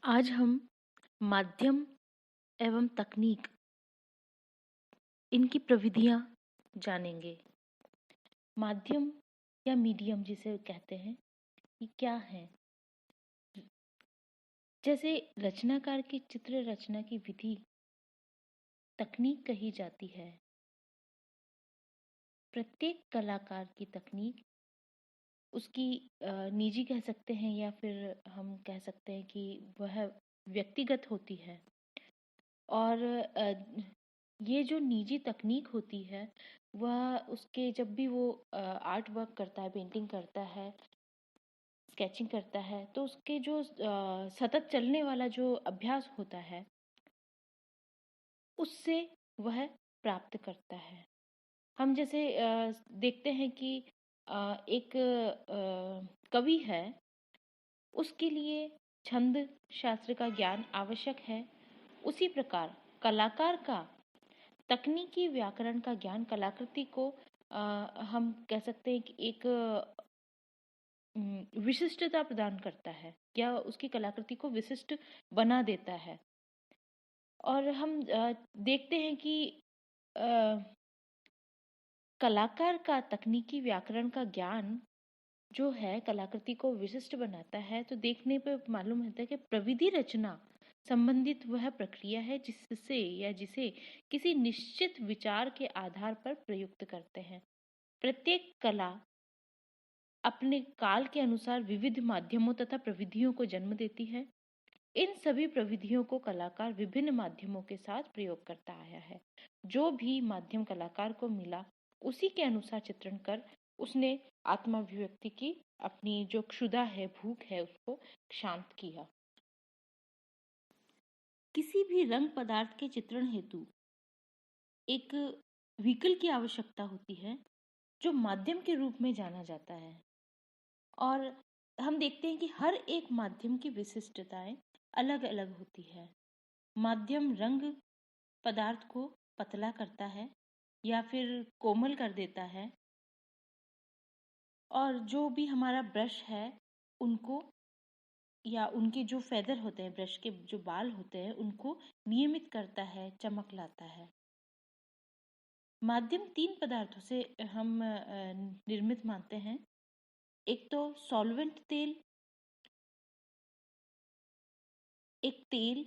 आज हम माध्यम एवं तकनीक इनकी प्रविधियां जानेंगे। माध्यम या मीडियम जिसे कहते हैं, ये क्या है? जैसे रचनाकार की चित्र रचना की विधि तकनीक कही जाती है। प्रत्येक कलाकार की तकनीक उसकी निजी कह सकते हैं या फिर हम कह सकते हैं कि वह व्यक्तिगत होती है। और ये जो निजी तकनीक होती है वह उसके जब भी वो आर्ट वर्क करता है, पेंटिंग करता है, स्केचिंग करता है, तो उसके जो सतत चलने वाला जो अभ्यास होता है उससे वह प्राप्त करता है। हम जैसे देखते हैं कि एक कवि है, उसके लिए छंद शास्त्र का ज्ञान आवश्यक है। उसी प्रकार कलाकार का तकनीकी व्याकरण का ज्ञान कलाकृति को हम कह सकते हैं कि एक विशिष्टता प्रदान करता है या उसकी कलाकृति को विशिष्ट बना देता है। और हम देखते हैं कि कलाकार का तकनीकी व्याकरण का ज्ञान जो है कलाकृति को विशिष्ट बनाता है। तो देखने पे मालूम होता है कि प्रविधि रचना संबंधित वह प्रक्रिया है जिससे या जिसे किसी निश्चित विचार के आधार पर प्रयुक्त करते हैं। प्रत्येक कला अपने काल के अनुसार विविध माध्यमों तथा प्रविधियों को जन्म देती है। इन सभी प्रविधियों को कलाकार विभिन्न माध्यमों के साथ प्रयोग करता आया है। जो भी माध्यम कलाकार को मिला उसी के अनुसार चित्रण कर उसने आत्माभिव्यक्ति की, अपनी जो क्षुधा है, भूख है, उसको शांत किया। किसी भी रंग पदार्थ के चित्रण हेतु एक व्हीकल की आवश्यकता होती है जो माध्यम के रूप में जाना जाता है। और हम देखते हैं कि हर एक माध्यम की विशिष्टताएं अलग अलग होती है। माध्यम रंग पदार्थ को पतला करता है या फिर कोमल कर देता है, और जो भी हमारा ब्रश है उनको या उनके जो फेदर होते हैं, ब्रश के जो बाल होते हैं, उनको नियमित करता है, चमक लाता है। माध्यम तीन पदार्थों से हम निर्मित मानते हैं। एक तो सॉल्वेंट तेल, एक तेल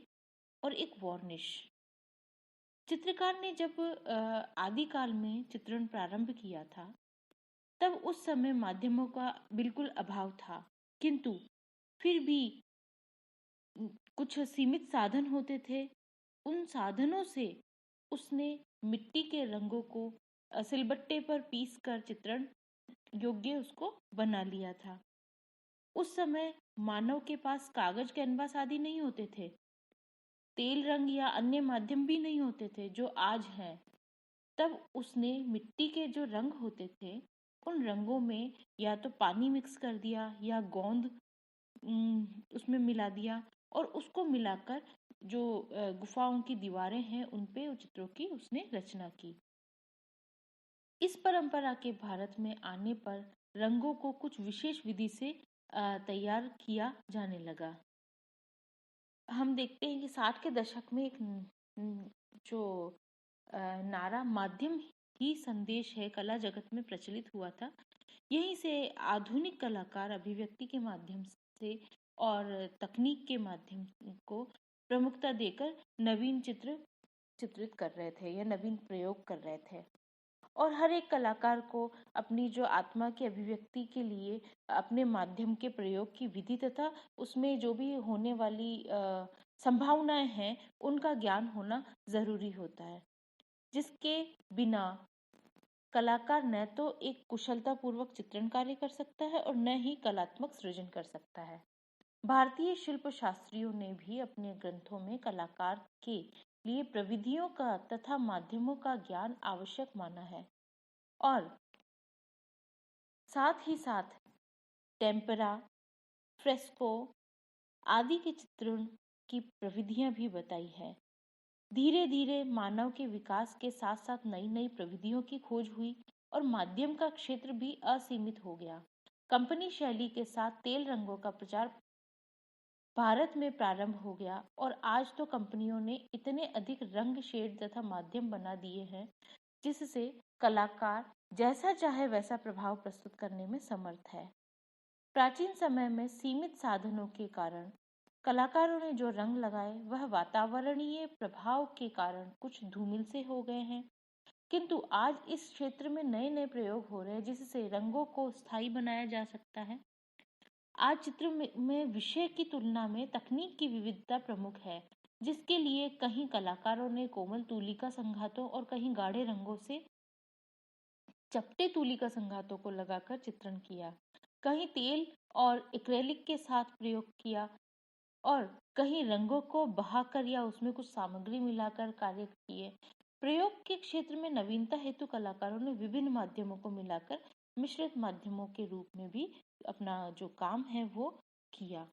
और एक वार्निश। चित्रकार ने जब आदिकाल में चित्रण प्रारंभ किया था तब उस समय माध्यमों का बिल्कुल अभाव था, किंतु फिर भी कुछ सीमित साधन होते थे। उन साधनों से उसने मिट्टी के रंगों को सिलबट्टे पर पीस कर चित्रण योग्य उसको बना लिया था। उस समय मानव के पास कागज, कैनवास आदि नहीं होते थे। तेल रंग या अन्य माध्यम भी नहीं होते थे जो आज हैं। तब उसने मिट्टी के जो रंग होते थे उन रंगों में या तो पानी मिक्स कर दिया या गोंद उसमें मिला दिया, और उसको मिलाकर जो गुफाओं की दीवारें हैं उन पे चित्रों की उसने रचना की। इस परंपरा के भारत में आने पर रंगों को कुछ विशेष विधि से तैयार किया जाने लगा। हम देखते हैं कि 60 के दशक में एक जो नारा माध्यम ही संदेश है कला जगत में प्रचलित हुआ था। यहीं से आधुनिक कलाकार अभिव्यक्ति के माध्यम से और तकनीक के माध्यम को प्रमुखता देकर नवीन चित्र चित्रित कर रहे थे या नवीन प्रयोग कर रहे थे। और हर एक कलाकार को अपनी जो आत्मा की अभिव्यक्ति के लिए अपने माध्यम के प्रयोग की विधि तथा उसमें जो भी होने वाली संभावनाएं हैं उनका ज्ञान होना जरूरी होता है, जिसके बिना कलाकार न तो एक कुशलतापूर्वक चित्रण कार्य कर सकता है और न ही कलात्मक सृजन कर सकता है। भारतीय शिल्प शास्त्रियों ने भी अपने ग्रंथों में कलाकार के लिए प्रविधियों का तथा माध्यमों का ज्ञान आवश्यक माना है, और साथ ही साथ टेम्परा, फ्रेस्को आदि के चित्रण की प्रविधियां भी बताई है। धीरे धीरे मानव के विकास के साथ साथ नई नई प्रविधियों की खोज हुई और माध्यम का क्षेत्र भी असीमित हो गया। कंपनी शैली के साथ तेल रंगों का प्रचार भारत में प्रारंभ हो गया और आज तो कंपनियों ने इतने अधिक रंग शेड तथा माध्यम बना दिए हैं जिससे कलाकार जैसा चाहे वैसा प्रभाव प्रस्तुत करने में समर्थ है। प्राचीन समय में सीमित साधनों के कारण कलाकारों ने जो रंग लगाए वह वातावरणीय प्रभाव के कारण कुछ धूमिल से हो गए हैं, किंतु आज इस क्षेत्र में नए नए प्रयोग हो रहे हैं जिससे रंगों को स्थायी बनाया जा सकता है। आज चित्र में विषय की तुलना में तकनीक की विविधता प्रमुख है, जिसके लिए कहीं कलाकारों ने कोमल तुलिका संघातों और कहीं गाढ़े रंगों से चपटे तुलिका संघातों को लगाकर चित्रण किया, कहीं तेल और एक्रेलिक के साथ प्रयोग किया और कहीं रंगों को बहाकर या उसमें कुछ सामग्री मिलाकर कार्य किए। प्रयोग के क्षेत्र में नवीनता हेतु कलाकारों ने विभिन्न माध्यमों को मिलाकर मिश्रित माध्यमों के रूप में भी अपना जो काम है वो किया।